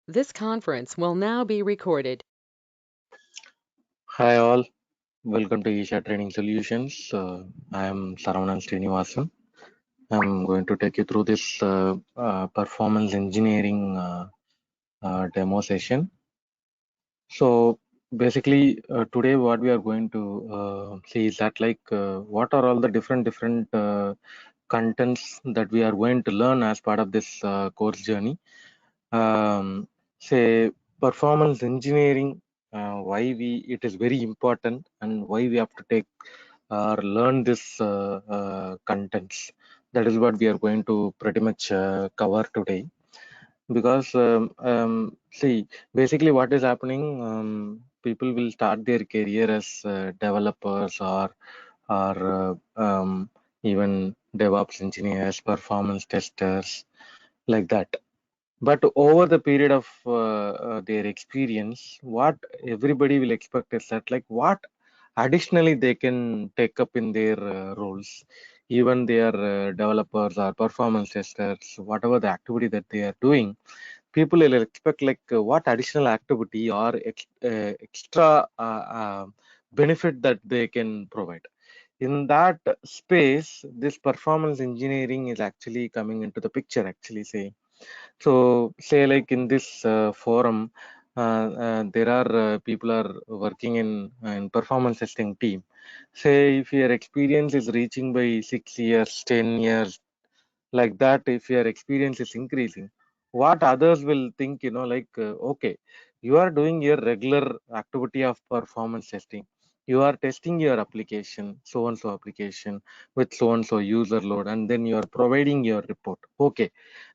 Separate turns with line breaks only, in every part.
This conference will now be recorded.
Hi all, welcome to Isha Training Solutions. I am Saravanan Srinivasan. I'm going to take you through this performance engineering demo session. So basically today what we are going to see is that what are all the different contents that we are going to learn as part of this course journey. Say performance engineering, why it is very important and why we have to take or learn this contents. That is what we are going to pretty much cover today. Because see, basically what is happening, people will start their career as developers or even DevOps engineers, performance testers, like that. But over the period of their experience, what everybody will expect is that what additionally they can take up in their roles, even they are developers or performance testers, whatever the activity that they are doing, people will expect what additional activity or extra benefit that they can provide. In that space, this performance engineering is actually coming into the picture, actually say. So say like in this forum, there are people are working in performance testing team. Say if your experience is reaching by 6 years, 10 years, like that, if your experience is increasing, what others will think, okay, you are doing your regular activity of performance testing, you are testing your application, so and so application with so and so user load, and then you are providing your report. Okay,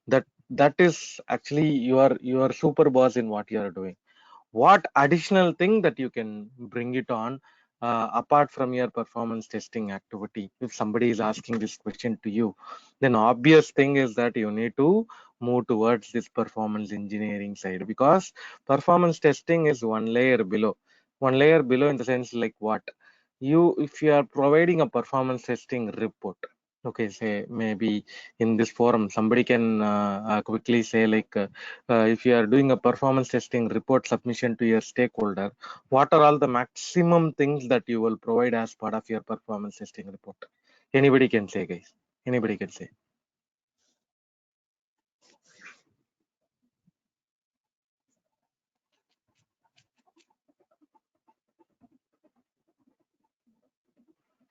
that is actually you are super boss in what you are doing. What additional thing that you can bring it on apart from your performance testing activity? If somebody is asking this question to you, then obvious thing is that you need to move towards this performance engineering side, because performance testing is one layer below, in the sense like what you, if you are providing a performance testing report. Okay, say maybe in this forum somebody can quickly say if you are doing a performance testing report submission to your stakeholder, what are all the maximum things that you will provide as part of your performance testing report? Anybody can say, guys. Anybody can say.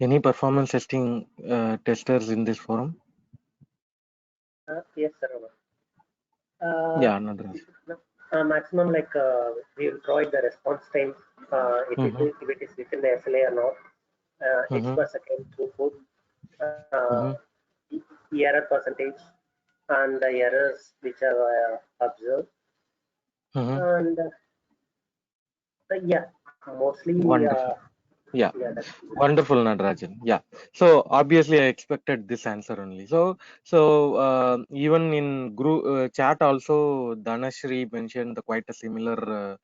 Any performance testing testers in this forum?
Yes, sir.
Yeah, Nadraj.
Maximum we will provide the response time if it is within the SLA or not, X per second throughput, uh, error percentage, and the errors which are observed, and yeah, mostly
Wonderful. Yeah.
yeah,
Wonderful, Natarajan. Yeah. So obviously, I expected this answer only. So even in group chat also, Dhanashri mentioned quite a similar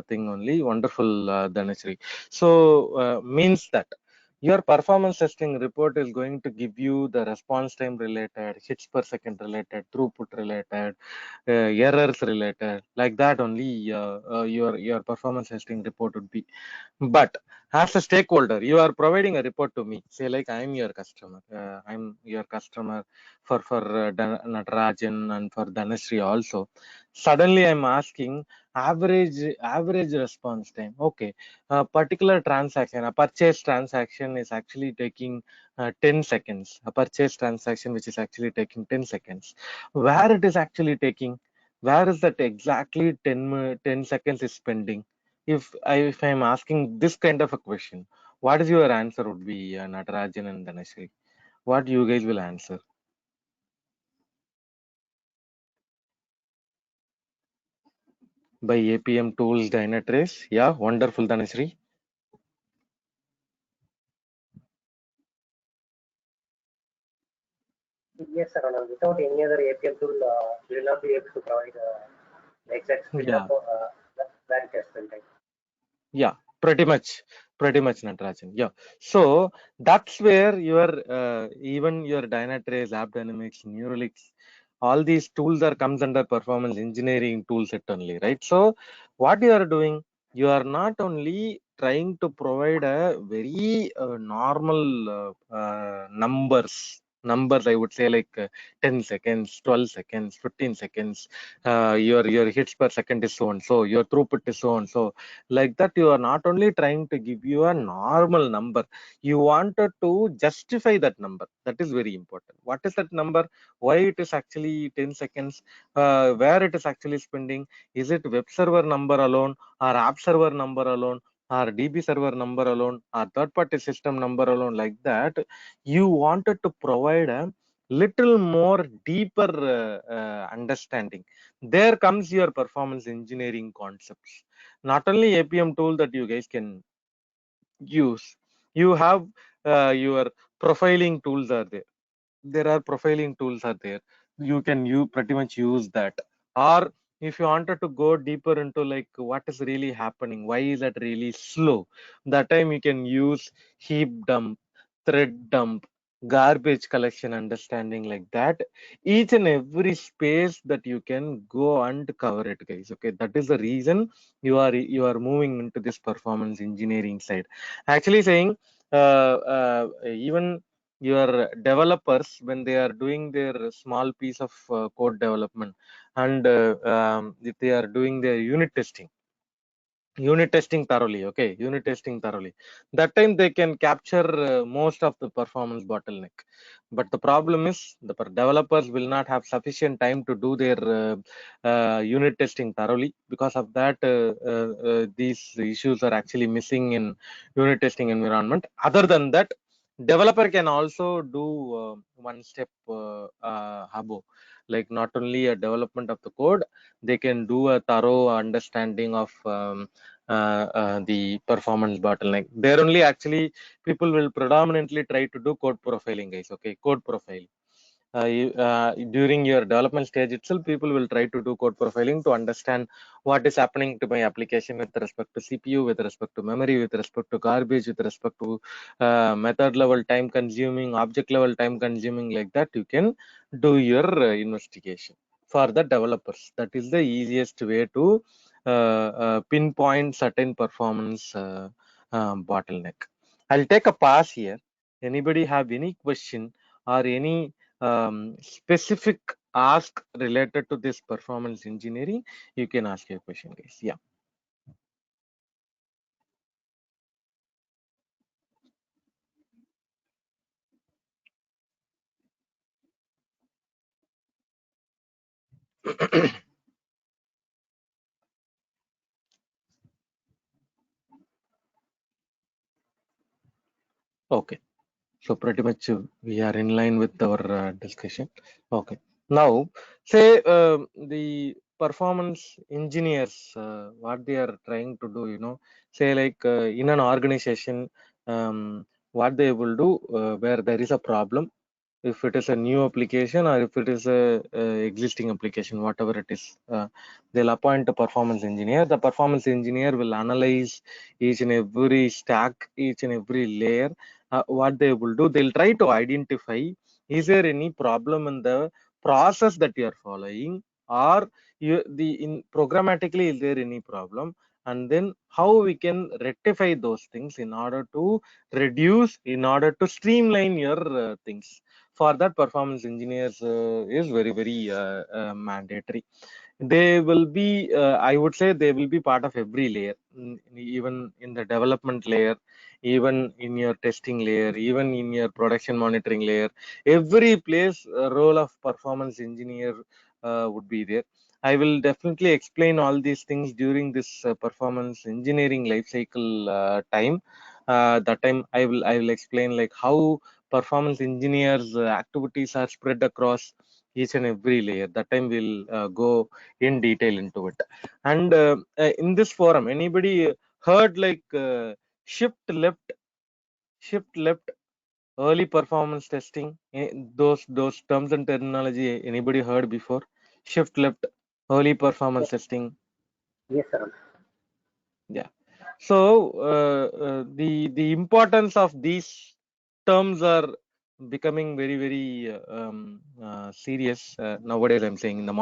thing only. Wonderful, Dhanashri. So means that your performance testing report is going to give you the response time related, hits per second related, throughput related, errors related, like that only. Your performance testing report would be. But as a stakeholder, you are providing a report to me. Say like I'm your customer. I'm your customer for Natarajan and for Dhanashree also. Suddenly I'm asking average response time. Okay, a particular transaction, a purchase transaction is actually taking 10 seconds. A purchase transaction which is actually taking 10 seconds. Where it is actually taking? Where is that exactly 10 seconds is spending? If I'm asking this kind of a question, what is your answer would be, Natarajan and Dhanashree? What you guys will answer? By APM tools Dynatrace. Yeah, wonderful, Dhanashree.
yes, sir. Without any other APM tool, we will not be able to provide the exact speed of
Yeah,
that test time.
yeah, pretty much, Natarajan. Yeah. So that's where your even your Dynatrace, AppDynamics, Neuralink all these tools are comes under performance engineering tool set only, right? So what you are doing, you are not only trying to provide a very normal numbers, I would say, like 10 seconds, 12 seconds, 15 seconds, your hits per second is so and so, your throughput is so and so, like that. You are not only trying to give you a normal number, you wanted to justify that number. That is very important. What is that number? Why it is actually 10 seconds? Where it is actually spending? Is it web server number alone, or app server number alone, or DB server number alone, or third party system number alone? Like that, you wanted to provide a little more deeper understanding. There comes your performance engineering concepts. Not only APM tool that you guys can use, you have your profiling tools are there. There are profiling tools are there. You pretty much use that. Or if you wanted to go deeper into like what is really happening, why is that really slow, that time you can use heap dump, thread dump, garbage collection understanding, like that. Each and every space that you can go and cover it, guys. Okay, that is the reason you are moving into this performance engineering side. Actually saying even your developers, when they are doing their small piece of code development, and if they are doing their unit testing thoroughly, okay, unit testing thoroughly, that time they can capture most of the performance bottleneck. But the problem is the developers will not have sufficient time to do their unit testing thoroughly. Because of that, these issues are actually missing in unit testing environment. Other than that, developer can also do one step habo, like not only a development of the code, they can do a thorough understanding of the performance bottleneck. There only actually people will predominantly try to do code profiling, guys. Okay, code profile. During your development stage itself, people will try to do code profiling to understand what is happening to my application with respect to CPU, with respect to memory, with respect to garbage, with respect to method level time consuming, object level time consuming. Like that, you can do your investigation for the developers. That is the easiest way to pinpoint certain performance bottleneck. I'll take a pause here. Anybody have any question or any specific ask related to this performance engineering? You can ask your question, guys. Yeah. Okay. So pretty much we are in line with our discussion. Okay. Now, say the performance engineers, what they are trying to do, say like in an organization, what they will do where there is a problem, if it is a new application or if it is a existing application, whatever it is, they'll appoint a performance engineer. The performance engineer will analyze each and every stack, each and every layer. What they will do, they'll try to identify, is there any problem in the process that you are following, or in programmatically, is there any problem, and then how we can rectify those things in order to reduce, in order to streamline your things. For that, performance engineers is very mandatory. They will be I would say they will be part of every layer, even in the development layer, even in your testing layer, even in your production monitoring layer. Every place role of performance engineer would be there. I will definitely explain all these things during this performance engineering life cycle time. That time I will explain like how performance engineers activities are spread across each and every layer. That time we'll go in detail into it. And in this forum, anybody heard like shift left, early performance testing? Those terms and terminology, anybody heard before? Shift left, early performance testing.
Yes, sir.
Yeah. So the importance of these terms are becoming very very serious nowadays. I'm saying in the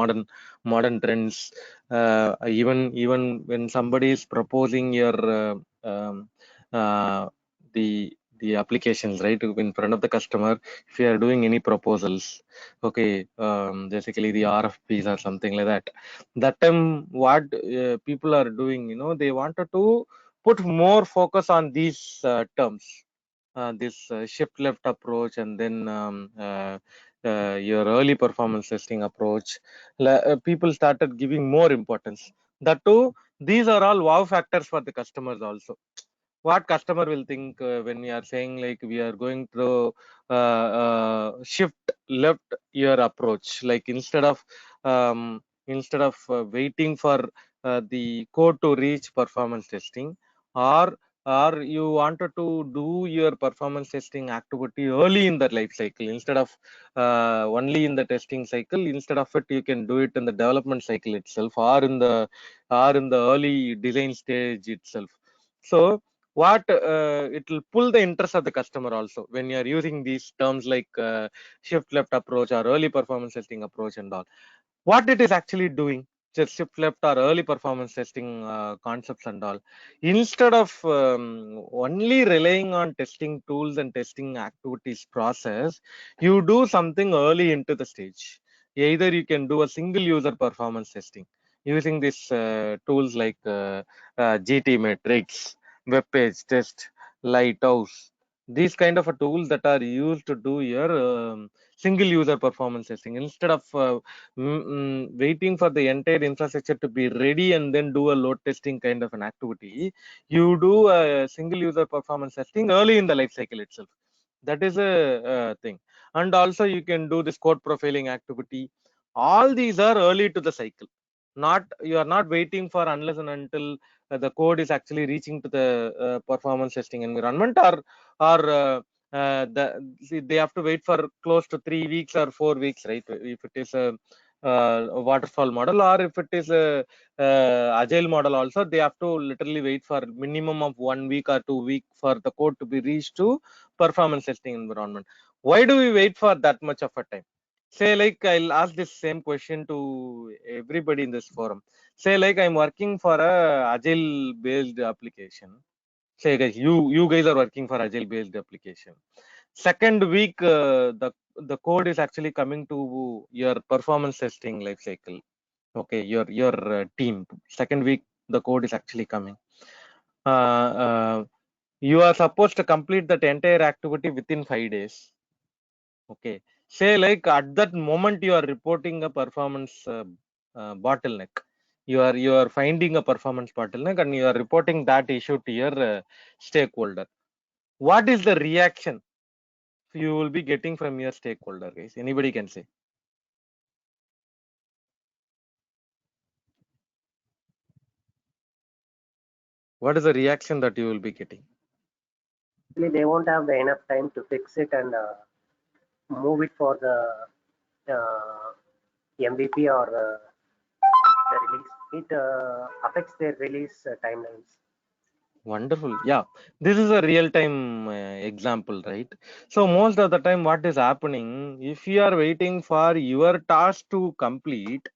modern trends, even when somebody is proposing your uh, the applications, right, in front of the customer, if you are doing any proposals, okay, basically the RFPs or something like that, that time what people are doing, they wanted to put more focus on these terms, this shift left approach, and then your early performance testing approach. People started giving more importance. That too, these are all wow factors for the customers also. What customer will think when we are saying like we are going to shift left your approach, like instead of waiting for the code to reach performance testing, or you wanted to do your performance testing activity early in the life cycle instead of only in the testing cycle. Instead of it, you can do it in the development cycle itself, or in the early design stage itself. So what it will pull the interest of the customer also when you are using these terms like shift left approach or early performance testing approach and all. What it is actually doing, just shift left or early performance testing concepts and all, instead of only relying on testing tools and testing activities process, you do something early into the stage. Either you can do a single user performance testing using these tools like GT Matrix, web page test, Lighthouse, these kind of a tools that are used to do your single user performance testing instead of waiting for the entire infrastructure to be ready and then do a load testing kind of an activity. You do a single user performance testing early in the life cycle itself. That is a thing. And also you can do this code profiling activity. All these are early to the cycle. Not, you are not waiting for unless and until the code is actually reaching to the performance testing environment, they have to wait for close to 3 weeks or 4 weeks, right? If it is a waterfall model, or if it is a agile model also, they have to literally wait for minimum of 1 week or 2 week for the code to be reached to performance testing environment. Why do we wait for that much of a time? Say like, I'll ask this same question to everybody in this forum. Say like, I'm working for a agile based application. Say guys, you guys are working for agile based application. Second week, the code is actually coming to your performance testing life cycle. Okay, your team. Second week, the code is actually coming. You are supposed to complete that entire activity within 5 days. Okay, say like at that moment you are reporting a performance bottleneck. You are finding a performance bottleneck and you are reporting that issue to your stakeholder. What is the reaction you will be getting from your stakeholder, guys? Anybody can say. What is the reaction that you will be getting?
Actually, they won't have the enough time to fix it and move it for the MVP or the release. It affects their release timelines.
Wonderful. Yeah, this is a real time example, right? So most of the time what is happening, if you are waiting for your task to complete,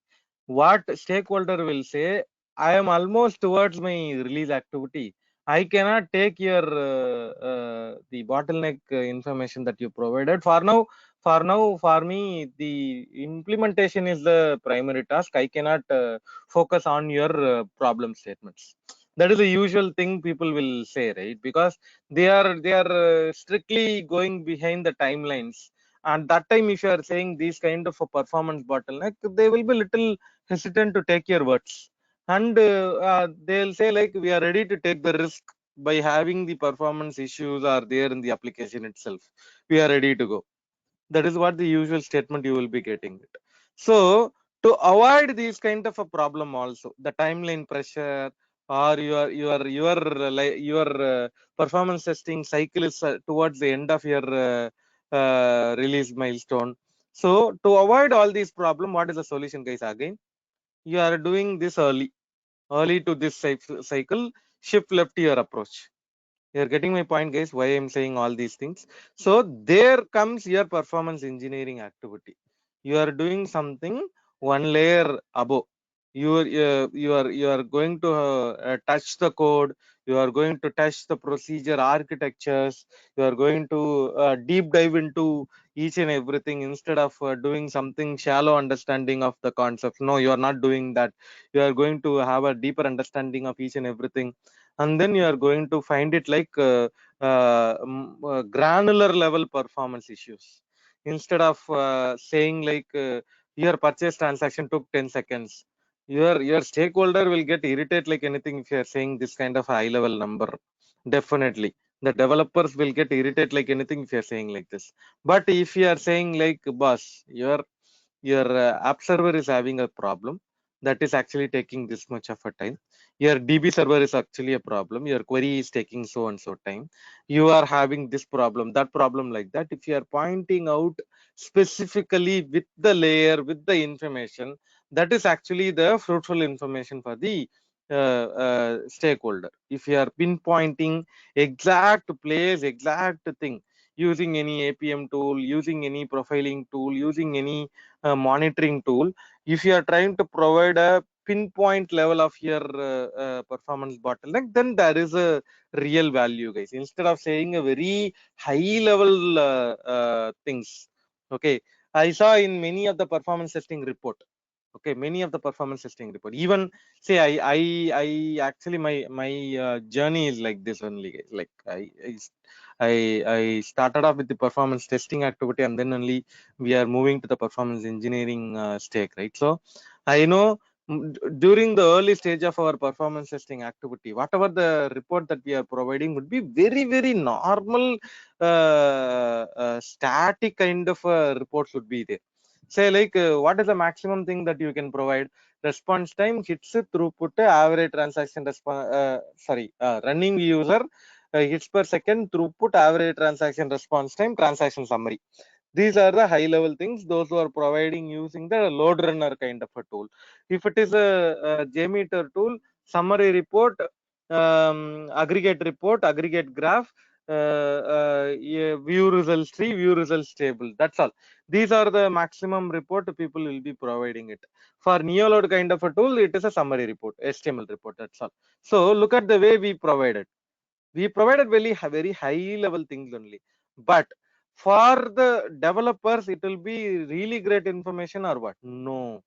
what stakeholder will say, I am almost towards my release activity, I cannot take your the bottleneck information that you provided. For me the implementation is the primary task. I cannot focus on your problem statements. That is the usual thing people will say, right? Because they are strictly going behind the timelines. And that time, if you are saying these kind of a performance bottleneck, they will be little hesitant to take your words. And they'll say like, we are ready to take the risk by having the performance issues are there in the application itself. We are ready to go. That is what the usual statement you will be getting it. So to avoid these kind of a problem also, the timeline pressure, or your performance testing cycle is towards the end of your release milestone. So to avoid all these problem, what is the solution, guys? Again, you are doing this early to this cycle, shift left your approach. You're getting my point, guys, why I'm saying all these things. So there comes your performance engineering activity. You are doing something one layer above. You are going to touch the code. You are going to touch the procedure architectures. You are going to deep dive into each and everything instead of doing something shallow understanding of the concepts. No, you are not doing that. You are going to have a deeper understanding of each and everything, and then you are going to find it like granular level performance issues. Instead of saying like your purchase transaction took 10 seconds, your stakeholder will get irritated like anything if you are saying this kind of high level number. Definitely the developers will get irritated like anything if you are saying like this. But if you are saying like, boss, your app server is having a problem that is actually taking this much of a time, your DB server is actually a problem, your query is taking so and so time, you are having this problem, that problem, like that. If you are pointing out specifically with the layer, with the information, that is actually the fruitful information for the stakeholder. If you are pinpointing exact place, exact thing, using any APM tool, using any profiling tool, using any monitoring tool, if you are trying to provide a pinpoint level of your performance bottleneck, then there is a real value, guys, instead of saying a very high level things. Okay, I saw in many of the performance testing report. Okay, many of the performance testing report, even say I actually my journey is like this only, guys. Like I started off with the performance testing activity, and then only we are moving to the performance engineering stake, right? So I know during the early stage of our performance testing activity, whatever the report that we are providing would be very normal static kind of reports would be there. Say like what is the maximum thing that you can provide? Response time, hits, throughput, average transaction response, running user, hits per second, throughput, average transaction response time, transaction summary. These are the high level things those who are providing using the load runner kind of a tool. If it is a JMeter tool, summary report, aggregate report, aggregate graph, yeah, view results tree, view results table, that's all. These are the maximum report people will be providing it. For Neoload kind of a tool, it is a summary report, HTML report, that's all. So look at the way we provided. We provided very high level things only. But for the developers, it will be really great information or what? No,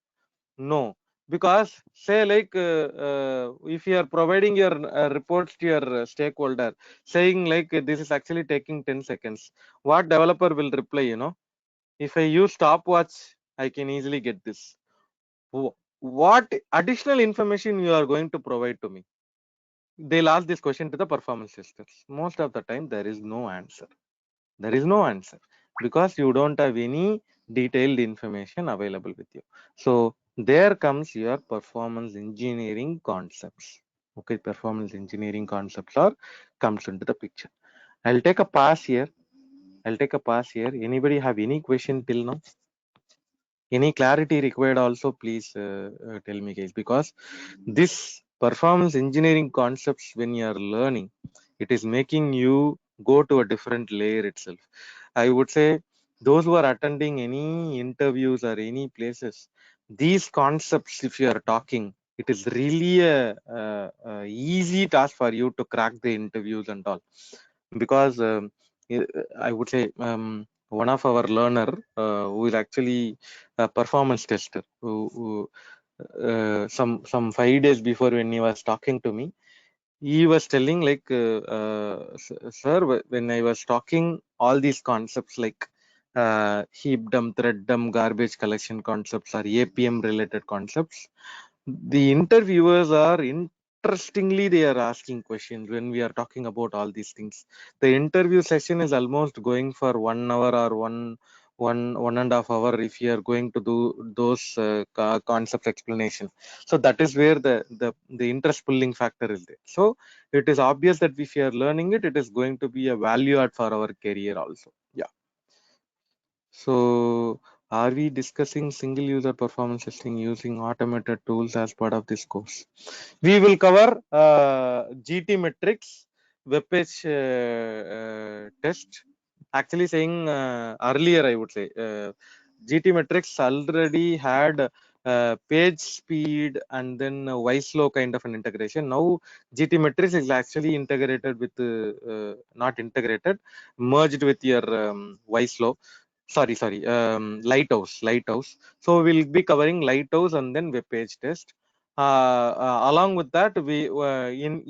because say like if you are providing your reports to your stakeholder saying like this is actually taking 10 seconds, what developer will reply? If I use stopwatch, I can easily get this. What additional information you are going to provide to me? They'll ask this question to the performance testers. Most of the time there is no answer. There is no answer because you don't have any detailed information available with you. So there comes your performance engineering concepts. Okay, performance engineering concepts are comes into the picture. I'll take a pass here. Anybody have any question till now? Any clarity required also, please tell me, guys, because this performance engineering concepts, when you are learning, it is making you go to a different layer itself. I would say those who are attending any interviews or any places, these concepts, if you are talking, it is really a easy task for you to crack the interviews and all. Because I would say one of our learner who is actually a performance tester, who some 5 days before, when he was talking to me, he was telling like sir, when I was talking all these concepts like heap dump, thread dump, garbage collection concepts, or APM related concepts, the interviewers are interestingly they are asking questions when we are talking about all these things. The interview session is almost going for 1 hour or one and a half hour if you are going to do those concept explanation. So that is where the interest pulling factor is there. So it is obvious that if you are learning it, it is going to be a value add for our career also. Yeah. So are we discussing single user performance testing using automated tools as part of this course? We will cover GT metrics. web page test, actually saying earlier, I would say GTmetrix already had page speed and then Wislow kind of an integration. Now GTmetrix is actually integrated with not integrated, merged with your Wislow. Sorry, Lighthouse. So we'll be covering Lighthouse and then web page test. Along with that, we in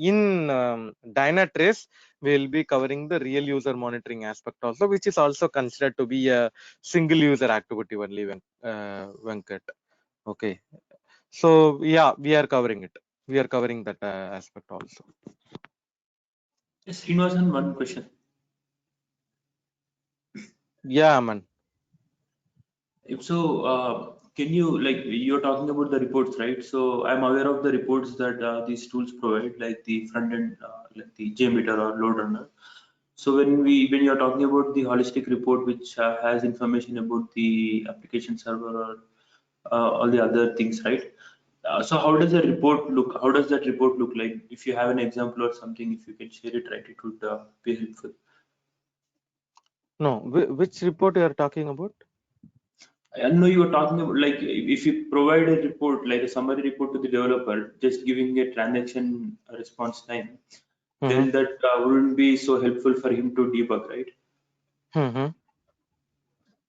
Dynatrace we'll be covering the real user monitoring aspect also, which is also considered to be a single user activity only, Venkat. Okay, so yeah, we are covering it. We are covering that aspect also.
Yes, Srinivasan, one question.
Yeah, man.
If so, can you, like, you're talking about the reports, right? So I'm aware of the reports that these tools provide, like the front end, like the JMeter or load runner. So when you're talking about the holistic report, which has information about the application server or all the other things, right? So how does the report look? How does that report look like? If you have an example or something, if you can share it, right, it would be helpful.
No, which report you are talking about?
I know you were talking about, like, if you provide a report, like a summary report to the developer, just giving a transaction response time, then that wouldn't be so helpful for him to debug, right?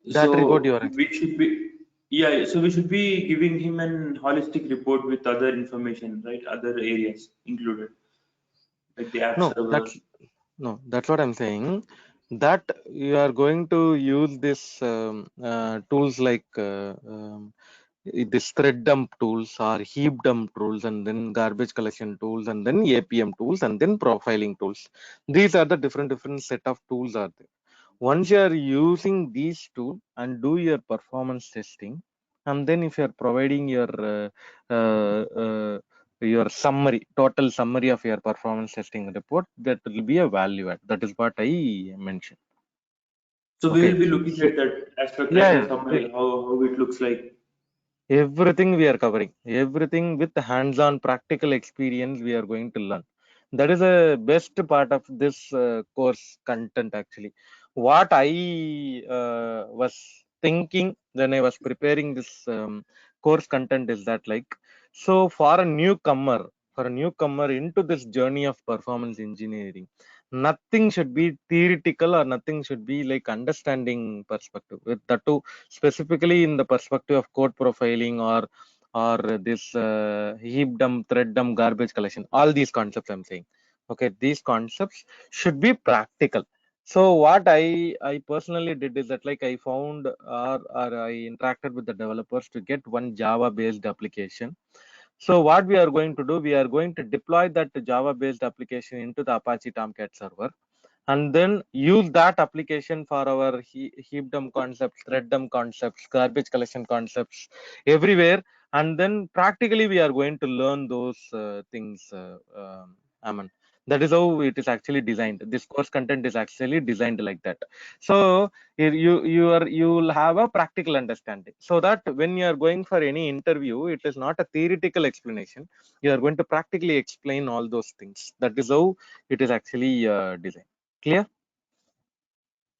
That report
So
you are
we should be, yeah, so we should be giving him an holistic report with other information, right? Other areas included, like the app
no,
server.
that's what I'm saying. That you are going to use this tools like this thread dump tools or heap dump tools and then garbage collection tools and then APM tools and then profiling tools. These are the different set of tools are there. Once you are using these tools and do your performance testing, and then if you are providing your total summary of your performance testing report, that will be a value add. That is what I mentioned.
So we
Okay.
will be looking
So
at that aspect, right? The
yeah,
summary, how it looks like.
everything we are covering, everything with hands-on practical experience we are going to learn. That is a best part of this course content actually. What I was thinking when I was preparing this course content is that, like, so for a newcomer into this journey of performance engineering, nothing should be theoretical or nothing should be like understanding perspective. With that too, specifically in the perspective of code profiling or this heap dump, thread dump, garbage collection, all these concepts I'm saying. Okay, these concepts should be practical. So what I personally did is that, like, I found or I interacted with the developers to get one Java based application. So what we are going to do, we are going to deploy that Java based application into the Apache Tomcat server, and then use that application for our heap dump concepts, thread dump concepts, garbage collection concepts everywhere. And then practically we are going to learn those things. Aman. That is how it is actually designed. This course content is actually designed like that. So you will have a practical understanding, so that when you are going for any interview, it is not a theoretical explanation. You are going to practically explain all those things. That is how it is actually designed. Clear?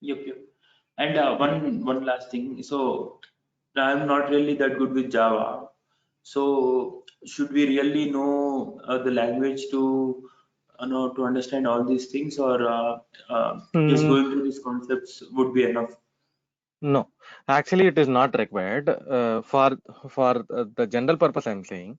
Yep. And one last thing. So I'm not really that good with Java. So should we really know the language to know to understand all these things, or just
Mm,
going through these concepts would be enough?
no, actually, it is not required for the general purpose. I'm saying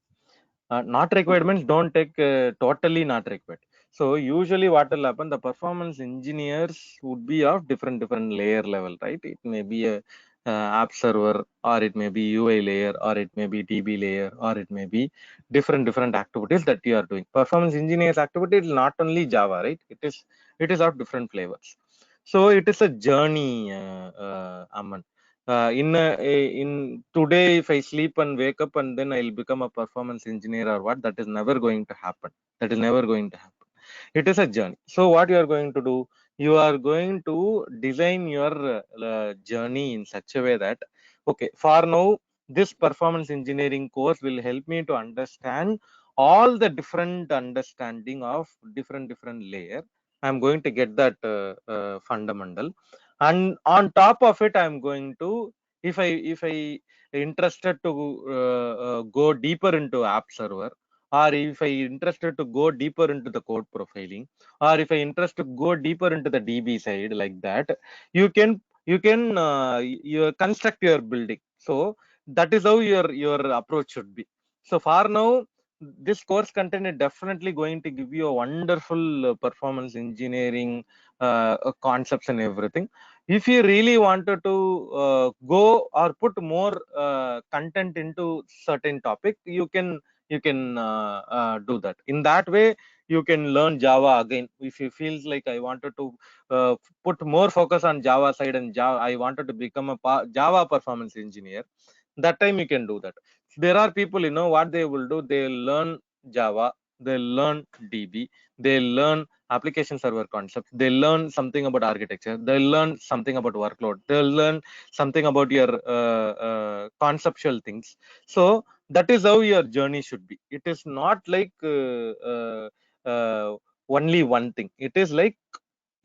not required
Okay.
means don't take totally not required. So usually, what will happen? The performance engineers would be of different layer level, right? It may be a app server, or it may be UI layer, or it may be DB layer, or it may be different activities that you are doing. Performance engineers activity is not only Java, right? It is of different flavors. So it is a journey, Aman. In today, if I sleep and wake up and then I'll become a performance engineer or what, that is never going to happen. That is never going to happen. It is a journey. So what you are going to do, you are going to design your journey in such a way that, okay, for now, this performance engineering course will help me to understand all the different understanding of different layer. I'm going to get that fundamental, and on top of it, I'm going to, if I interested to go deeper into app server, or if I interested to go deeper into the code profiling, or if I interested to go deeper into the DB side, like that, you construct your building. So that is how your approach should be. So far now, this course content is definitely going to give you a wonderful performance engineering concepts and everything. If you really wanted to go or put more content into certain topic, you can do that. In that way, you can learn Java again. If you feels like I wanted to put more focus on Java side, and Java, I wanted to become a Java performance engineer, that time you can do that. There are people, what they will do, they'll learn Java, they'll learn DB, they'll learn application server concepts, they'll learn something about architecture, they'll learn something about workload, they'll learn something about your conceptual things. So that is how your journey should be. It is not like only one thing. It is like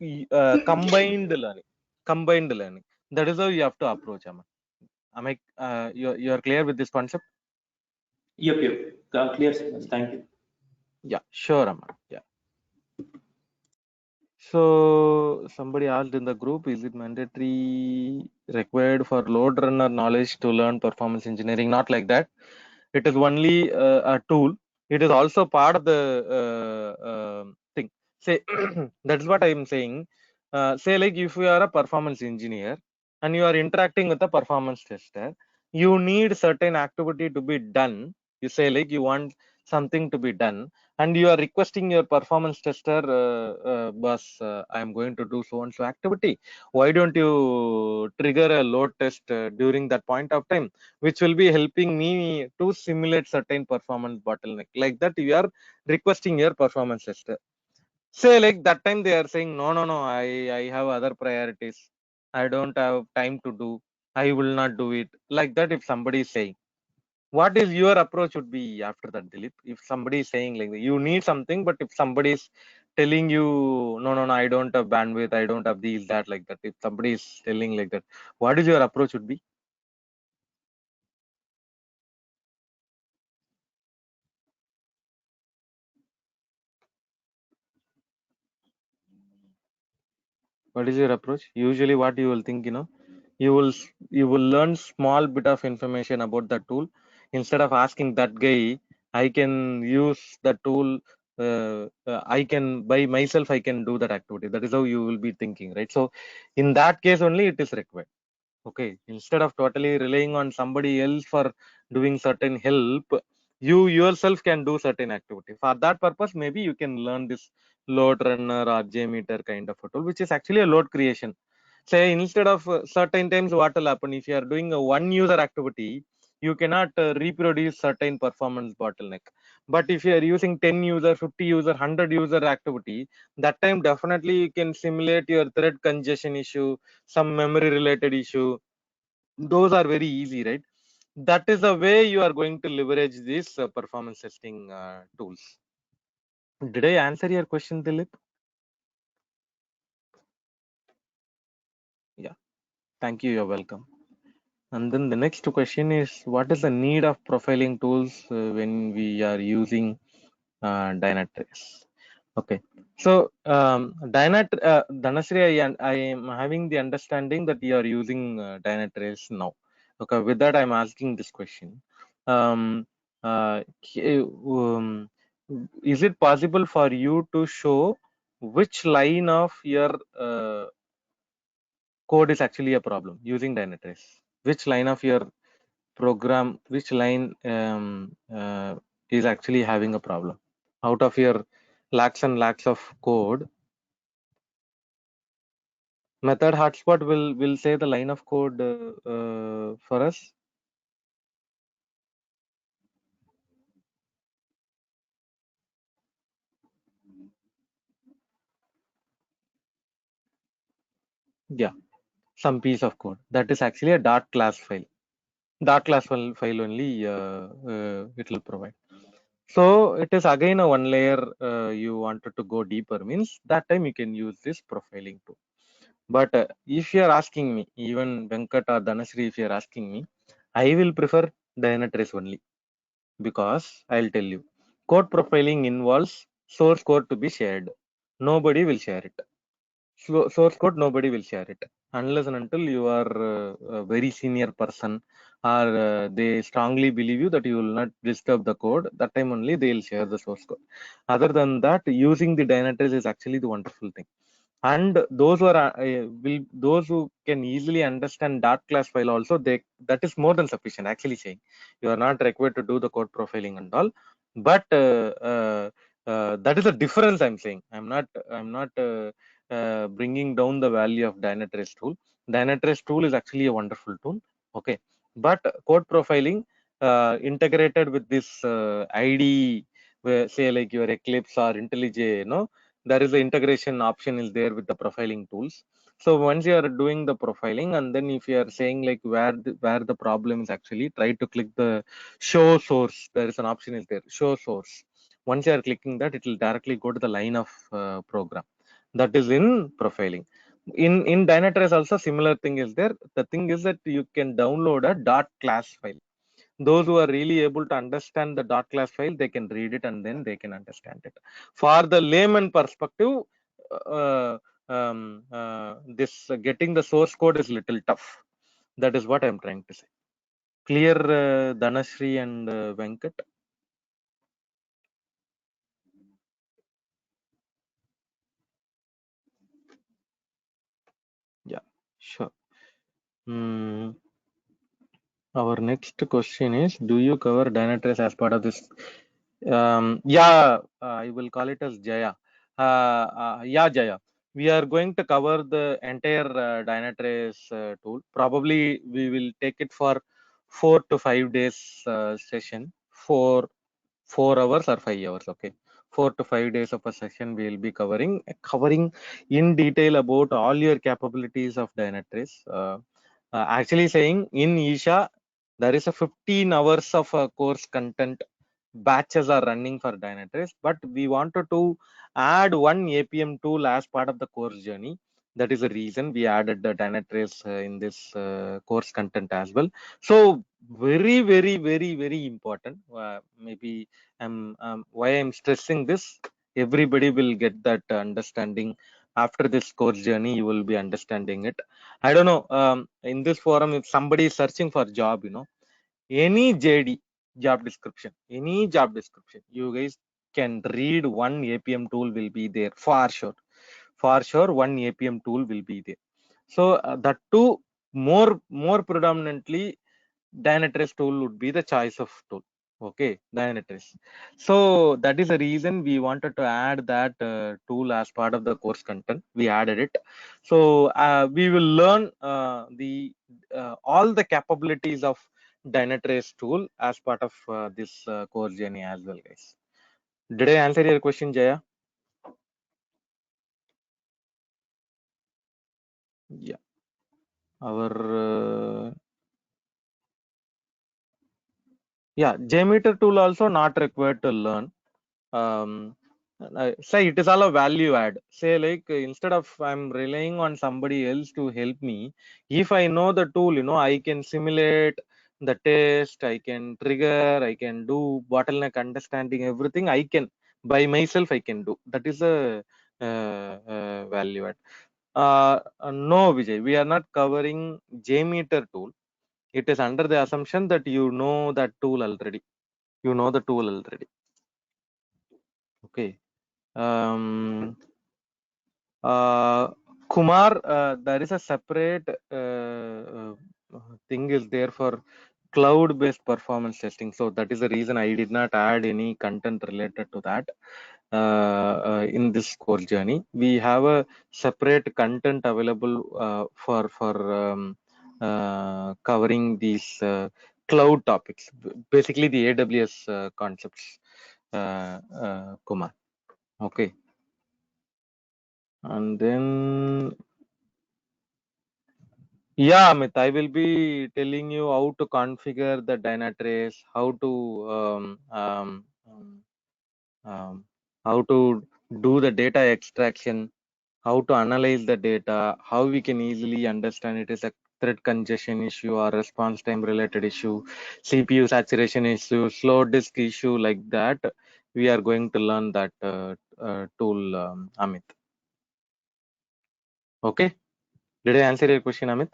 combined learning. That is how you have to approach, Aman. Am I you're clear with this concept?
Yep, yep. Clear, Srinivas. Thank you.
Yeah, sure, Aman. Yeah. So somebody asked in the group, is it mandatory required for load runner knowledge to learn performance engineering? Not like that. It is only a tool. It is also part of the thing. Say that's what I am saying. Say like if you are a performance engineer and you are interacting with a performance tester, you need certain activity to be done. You say like you want something to be done, and you are requesting your performance tester, boss, I am going to do so and so activity. Why don't you trigger a load test during that point of time, which will be helping me to simulate certain performance bottleneck? Like that, you are requesting your performance tester. Say like that time they are saying, no, no, no, I have other priorities, I don't have time to do, I will not do it. Like that, if somebody is saying, what is your approach would be after that, Dilip? If somebody is saying like that, you need something, but if somebody is telling you, no, no, no, I don't have bandwidth, I don't have these, that, like that, if somebody is telling like that, what is your approach would be? What is your approach? Usually what you will think, you will learn small bit of information about the tool. Instead of asking that guy, I can use the tool, I can by myself, I can do that activity. That is how you will be thinking, right? So in that case only it is required. Okay, instead of totally relying on somebody else for doing certain help, you yourself can do certain activity. For that purpose, maybe you can learn this load runner or JMeter kind of a tool, which is actually a load creation. Say instead of certain times, what will happen if you are doing a one user activity, you cannot reproduce certain performance bottleneck. But if you are using 10 user, 50 user, 100 user activity, that time definitely you can simulate your thread congestion issue, some memory related issue. Those are very easy, right? That is the way you are going to leverage these performance testing tools. Did I answer your question, Dilip? Yeah, thank you, you're welcome. And then the next question is, what is the need of profiling tools when we are using Dynatrace? Okay, so Dhanasri, I am having the understanding that you are using Dynatrace now. Okay, with that, I'm asking this question. Um, is it possible for you to show which line of your code is actually a problem using Dynatrace? Which line of your program, which line is actually having a problem out of your lakhs and lakhs of code? Method hotspot will say the line of code for us. Yeah, some piece of code that is actually a dot class file. Dot class file only it will provide. So it is again a one layer. You wanted to go deeper, means that time you can use this profiling tool. But if you are asking me, even Venkat or Dhanasri, if you are asking me, I will prefer Dynatrace only, because I'll tell you, code profiling involves source code to be shared. Nobody will share it. Source code, nobody will share it unless and until you are a very senior person, or they strongly believe you that you will not disturb the code. That time only they will share the source code. Other than that, using the Dynatrace is actually the wonderful thing. And those who are those who can easily understand dot class file also, they, that is more than sufficient, actually saying. You are not required to do the code profiling and all. But that is a difference I'm saying. I'm not bringing down the value of Dynatrace tool. Dynatrace tool is actually a wonderful tool. Okay, but code profiling integrated with this IDE, where, say, like your Eclipse or IntelliJ, there is the integration option is there with the profiling tools. So once you are doing the profiling, and then if you are saying like where the problem is, actually try to click the show source. There is an option is there, show source. Once you are clicking that, it will directly go to the line of program. That is in profiling. In Dynatrace also similar thing is there. The thing is that you can download a dot class file. Those who are really able to understand the dot class file, they can read it and then they can understand it. For the layman perspective, this getting the source code is little tough. That is what I'm trying to say. Clear, Dhanasri and Venkat? Yeah, sure. Our next question is, do you cover Dynatrace as part of this? Yeah, I will call it as Jaya. Yeah, Jaya. We are going to cover the entire Dynatrace tool. Probably we will take it for 4 to 5 days session, for 4 hours or 5 hours. Okay, 4 to 5 days of a session we will be covering in detail about all your capabilities of Dynatrace. Actually saying, in Isha, there is a 15 hours of course content batches are running for Dynatrace, but we wanted to add one APM tool as part of the course journey. That is the reason we added the Dynatrace in this course content as well. So very, very, very, very important. Maybe why I'm stressing this. Everybody will get that understanding after this course journey. You will be understanding it. I don't know. In this forum, if somebody is searching for job, any JD, job description, any job description, you guys can read one APM tool will be there for sure. For sure, one APM tool will be there. So that too, more predominantly, Dynatrace tool would be the choice of tool. Okay, Dynatrace. So that is the reason we wanted to add that tool as part of the course content. We added it. So we will learn the all the capabilities of Dynatrace tool as part of this course journey as well, guys. Did I answer your question, Jaya? Yeah. Our yeah, JMeter tool also not required to learn. Say it is all a value add. Say like instead of I'm relying on somebody else to help me, if I know the tool, I can simulate the test, I can trigger, I can do bottleneck understanding, everything I can by myself I can do. That is a value add. No, Vijay, we are not covering JMeter tool. It is under the assumption that you know that tool already. You know the tool already. Okay. Um, Kumar, there is a separate thing is there for cloud-based performance testing. So that is the reason I did not add any content related to that in this course journey. We have a separate content available for covering these cloud topics, basically the AWS concepts, Kumar. Okay. And then, yeah, Amit, I will be telling you how to configure the Dynatrace, how to how to do the data extraction, how to analyze the data, how we can easily understand it is a thread congestion issue or response time related issue, CPU saturation issue, slow disk issue, like that. We are going to learn that tool, Amit. Okay. Did I answer your question, Amit?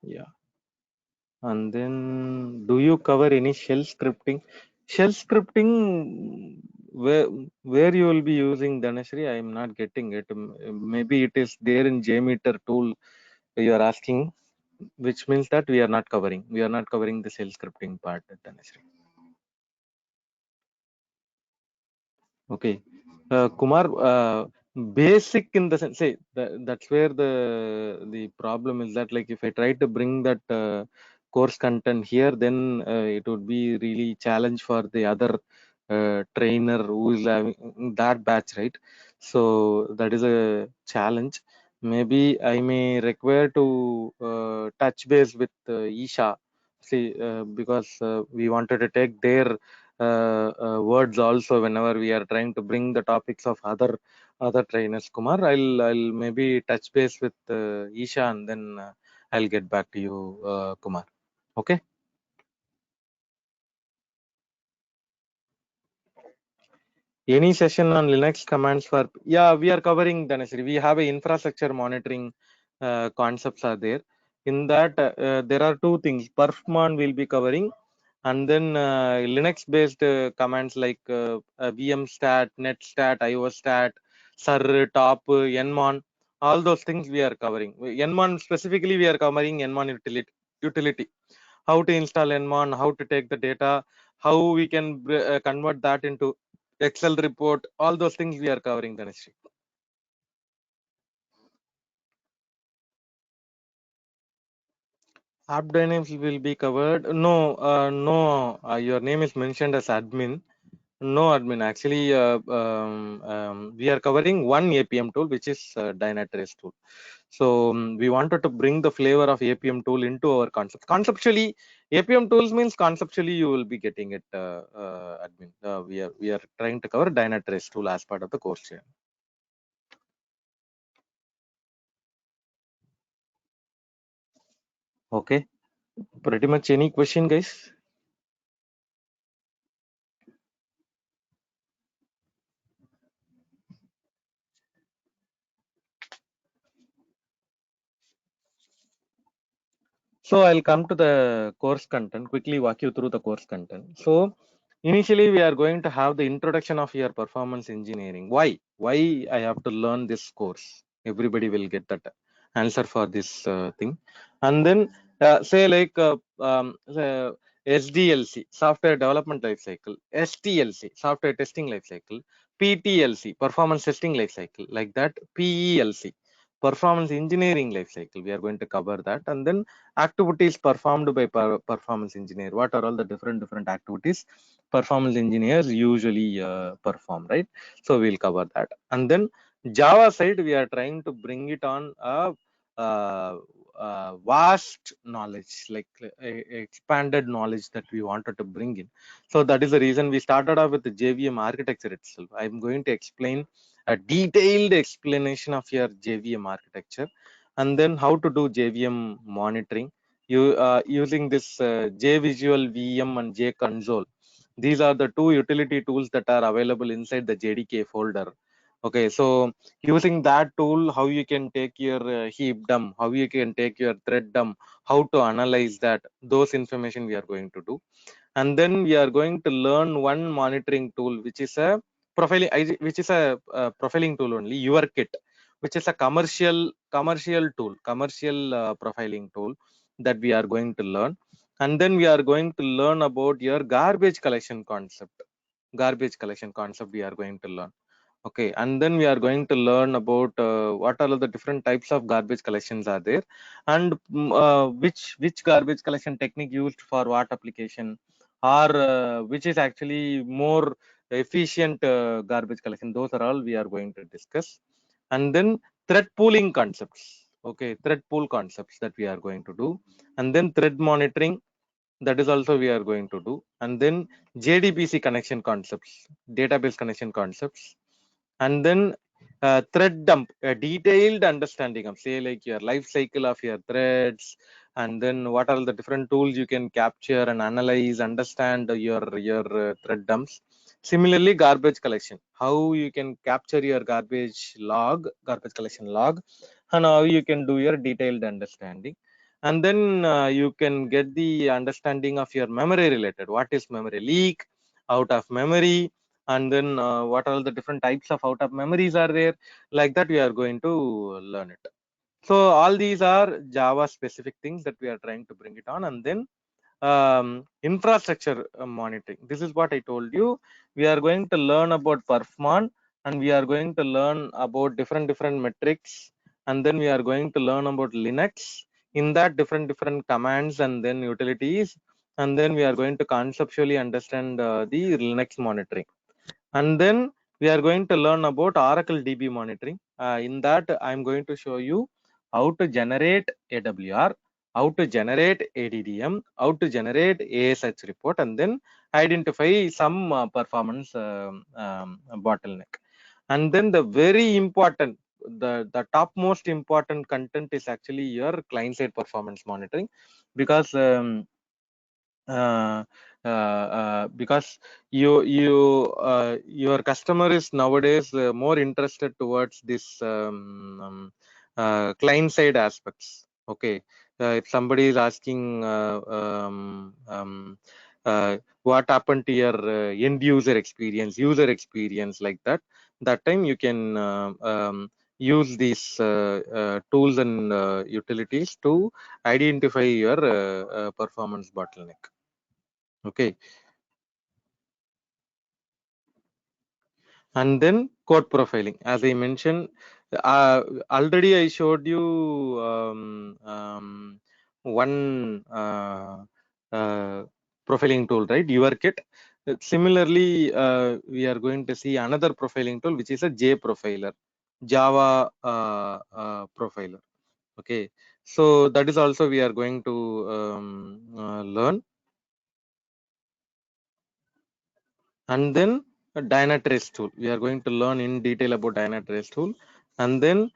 Yeah. And then, do you cover any shell scripting? Shell scripting, where you will be using, Dhanashree? I am not getting it. Maybe it is there in JMeter tool you are asking, which means that we are not covering. We are not covering the shell scripting part, Dhanashree. Okay. Kumar, basic in the sense, say that's where the problem is, that like if I try to bring that course content here, then it would be really challenge for the other trainer who is having that batch, right? So that is a challenge. Maybe I may require to touch base with Isha, see, because we wanted to take their words also whenever we are trying to bring the topics of other trainers. Kumar, I'll maybe touch base with Isha, and then I'll get back to you, Kumar. Okay. Any session on Linux commands for, yeah, we are covering, Dhanashree. We have a infrastructure monitoring concepts are there. In that, there are two things. Perfmon will be covering, and then Linux based commands like vmstat, netstat, iostat, sur, top, nmon, all those things we are covering. Nmon specifically, we are covering nmon utility, how to install nmon, how to take the data, how we can convert that into Excel report, all those things we are covering, Dhanashree. App dynamics will be covered. No, no, your name is mentioned as admin. No, admin. Actually, we are covering one APM tool, which is Dynatrace tool. So we wanted to bring the flavor of APM tool into our concept. Conceptually, APM tools means conceptually you will be getting it, admin. We are trying to cover Dynatrace tool as part of the course here. Okay. Pretty much any question, guys? So I'll come to the course content, quickly walk you through the course content. So initially we are going to have the introduction of your performance engineering. Why? Why I have to learn this course? Everybody will get that answer for this thing. And then say like SDLC, software development lifecycle, STLC, software testing lifecycle, PTLC, performance testing lifecycle, like that, PELC, performance engineering lifecycle. We are going to cover that. And then activities performed by performance engineer. What are all the different activities performance engineers usually perform, right? So we'll cover that. And then Java side, we are trying to bring it on a vast knowledge, like expanded knowledge that we wanted to bring in. So that is the reason we started off with the JVM architecture itself. I'm going to explain a detailed explanation of your JVM architecture, and then how to do JVM monitoring using this JVisual VM and JConsole. These are the two utility tools that are available inside the JDK folder. Okay, so using that tool, how you can take your heap dump, how you can take your thread dump, how to analyze that, those information we are going to do. And then we are going to learn one monitoring tool, which is a profiling tool only, YourKit, which is a commercial tool, commercial profiling tool that we are going to learn. And then we are going to learn about your garbage collection concept. Garbage collection concept we are going to learn. Okay, and then we are going to learn about what are the different types of garbage collections are there, and which garbage collection technique used for what application, or which is actually more efficient garbage collection. Those are all we are going to discuss. And then thread pooling concepts. Okay, thread pool concepts that we are going to do, and then thread monitoring, that is also we are going to do, and then JDBC connection concepts, database connection concepts, and then thread dump, a detailed understanding of, say, like your life cycle of your threads, and then what are the different tools you can capture and analyze, understand your thread dumps. Similarly, garbage collection, how you can capture your garbage collection log, and how you can do your detailed understanding. And then you can get the understanding of your memory related, what is memory leak, out of memory, and then what are the different types of out of memories are there. Like that we are going to learn it. So all these are Java specific things that we are trying to bring it on. And then infrastructure monitoring, this is what I told you. We are going to learn about perfmon, and we are going to learn about different metrics, and then we are going to learn about Linux, in that different commands and then utilities, and then we are going to conceptually understand the Linux monitoring. And then we are going to learn about Oracle DB monitoring. In that, I'm going to show you how to generate AWR, how to generate ADDM, how to generate ASH report, and then identify some performance bottleneck. And then the very important, the top most important content is actually your client side performance monitoring, because uh, because your customer is nowadays more interested towards this client side aspects. Okay, if somebody is asking what happened to your end user experience, like that, that time you can use these tools and utilities to identify your performance bottleneck. Okay, and then code profiling, as I mentioned, already I showed you one profiling tool, right, YourKit. Similarly, we are going to see another profiling tool, which is a JProfiler, Java profiler. Okay, so that is also we are going to learn. And then a Dynatrace tool, we are going to learn in detail about Dynatrace tool. And then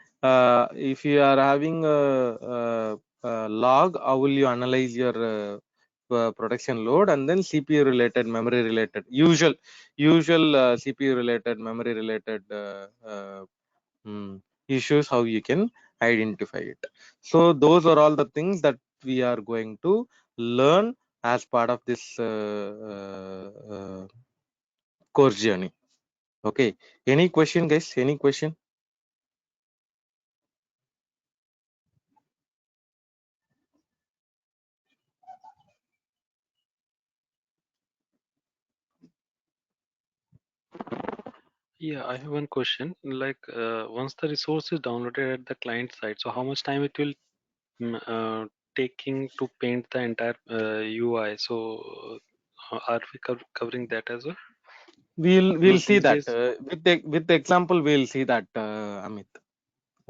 if you are having a log, how will you analyze your production load, and then CPU related, memory related, usual CPU related, memory related issues, how you can identify it. So those are all the things that we are going to learn as part of this course journey. Okay, any question, guys? Any question?
Yeah, I have one question. Like, once the resource is downloaded at the client side, so how much time it will taking to paint the entire UI? So, are we covering that as well?
We'll
No,
see
these
that
days.
with the example. We'll see that, Amit.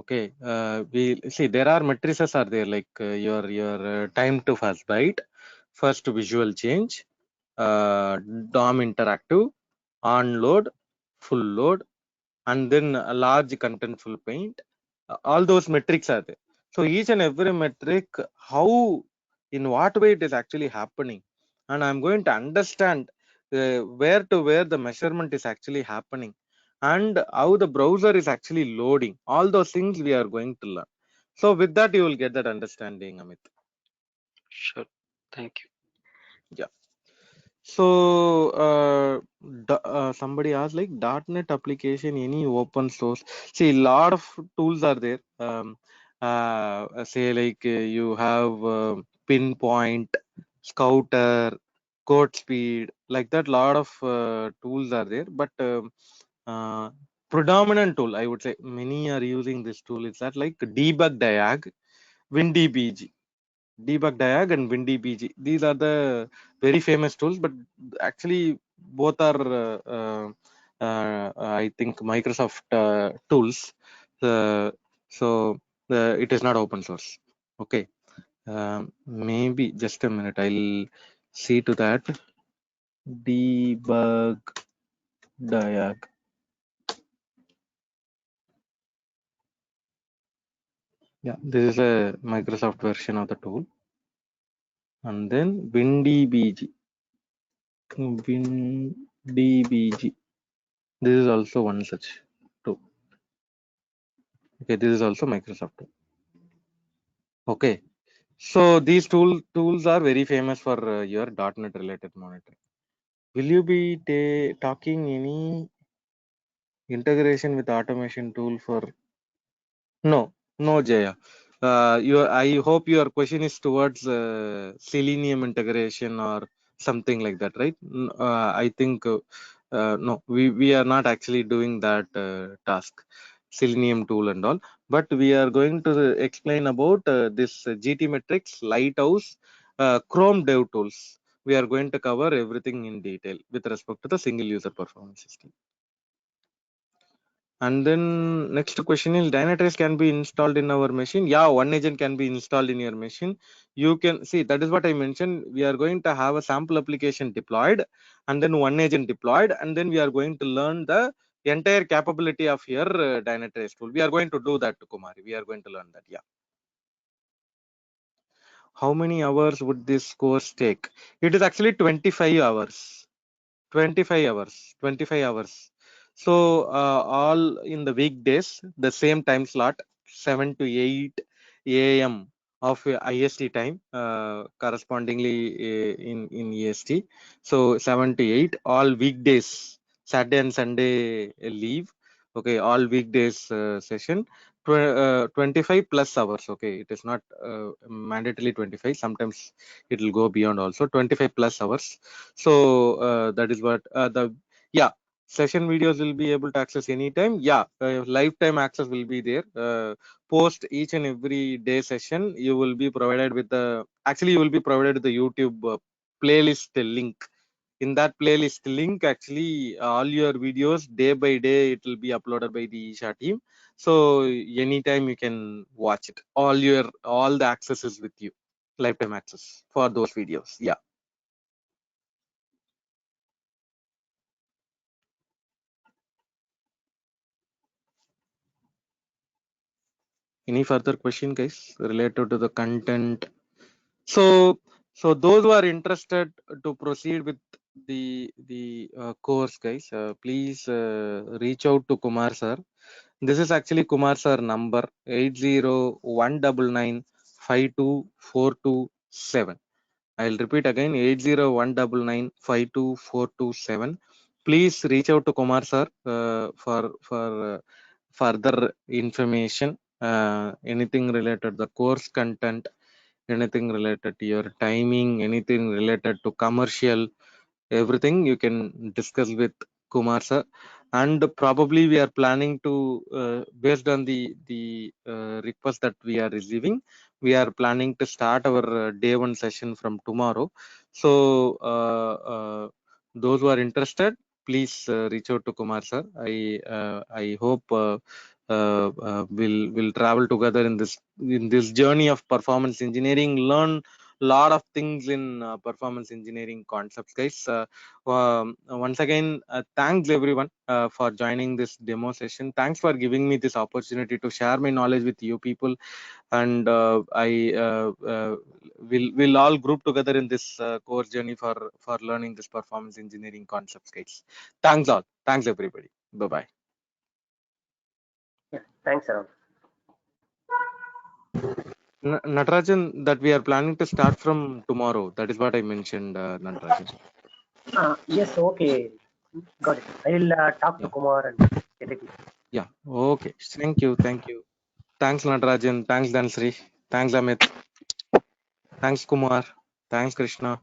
Okay, we see there are matrices are there, like your time to first byte, first visual change, DOM interactive, on load, full load, and then a large contentful paint. All those metrics are there. So each and every metric, how, in what way it is actually happening, and I'm going to understand where to where the measurement is actually happening, and how the browser is actually loading. All those things we are going to learn. So with that, you will get that understanding, Amit.
Sure. Thank you.
Yeah. So somebody asked, like, .NET application, any open source? See, a lot of tools are there. Say like you have Pinpoint, Scouter, Code Speed, like that. Lot of tools are there, but uh, predominant tool, I would say, many are using this tool. Is that like Debug Diag, WinDBG. Debug Diag and WinDBG. These are the very famous tools, but actually both are, I think, Microsoft tools. So it is not open source. Okay. Maybe just a minute. I'll see to that. Debug diag. Yeah, this is a Microsoft version of the tool. And then WinDBG. WinDBG. This is also one such tool. Okay, this is also Microsoft tool. Okay, so these tools are very famous for your .NET related monitoring. Will you be talking any integration with automation tool for? No, no, Jaya. I hope your question is towards Selenium integration or something like that, right? I think no, we are not actually doing that task, Selenium tool and all. But we are going to explain about this GT Metrics, Lighthouse, Chrome Dev tools. We are going to cover everything in detail with respect to the single user performance system. And then next question is Dynatrace can be installed in our machine. Yeah, one agent can be installed in your machine. You can see that is what I mentioned. We are going to have a sample application deployed and then one agent deployed, and then we are going to learn the entire capability of your Dynatrace tool. We are going to do that, Kumari. We are going to learn that. Yeah. How many hours would this course take? It is actually 25 hours. 25 hours. So all in the weekdays, the same time slot, 7 to 8 a.m. of IST time, correspondingly in EST. So 7 to 8, all weekdays, Saturday and Sunday leave. Okay, all weekdays session. 25 plus hours. Okay, it is not mandatorily 25. Sometimes it will go beyond also. 25 plus hours. So that is what the session videos will be able to access anytime. Lifetime access will be there. Post each and every day session, you will be provided with the you will be provided the YouTube playlist link. In that playlist link, actually all your videos day by day it will be uploaded by the Isha team. So anytime you can watch it. All the access is with you. Lifetime access for those videos. Yeah. Any further question, guys, related to the content? So those who are interested to proceed with the course, guys, please reach out to Kumar sir. This is actually Kumar sir number 8019952427. I'll repeat again, 8019952427. Please reach out to Kumar sir for further information, anything related to the course content, anything related to your timing, anything related to commercial, everything you can discuss with Kumar sir. And probably we are planning to, based on the request that we are receiving, we are planning to start our day one session from tomorrow. So those who are interested, please reach out to Kumar sir. I hope we'll travel together in this journey of performance engineering, learn lot of things in performance engineering concepts, guys. Once again, thanks everyone for joining this demo session. Thanks for giving me this opportunity to share my knowledge with you people. And I will all group together in this course journey for learning this performance engineering concepts, guys. Thanks all. Thanks everybody. Bye bye.
Yeah, thanks, Arun.
Natarajan, that we are planning to start from tomorrow. That is what I mentioned, Natarajan.
Yes, okay. Got it. I will talk to Kumar and get it.
Yeah. Okay. Thank you. Thank you. Thanks, Natarajan. Thanks, Dhansri. Thanks, Amit. Thanks, Kumar. Thanks, Krishna.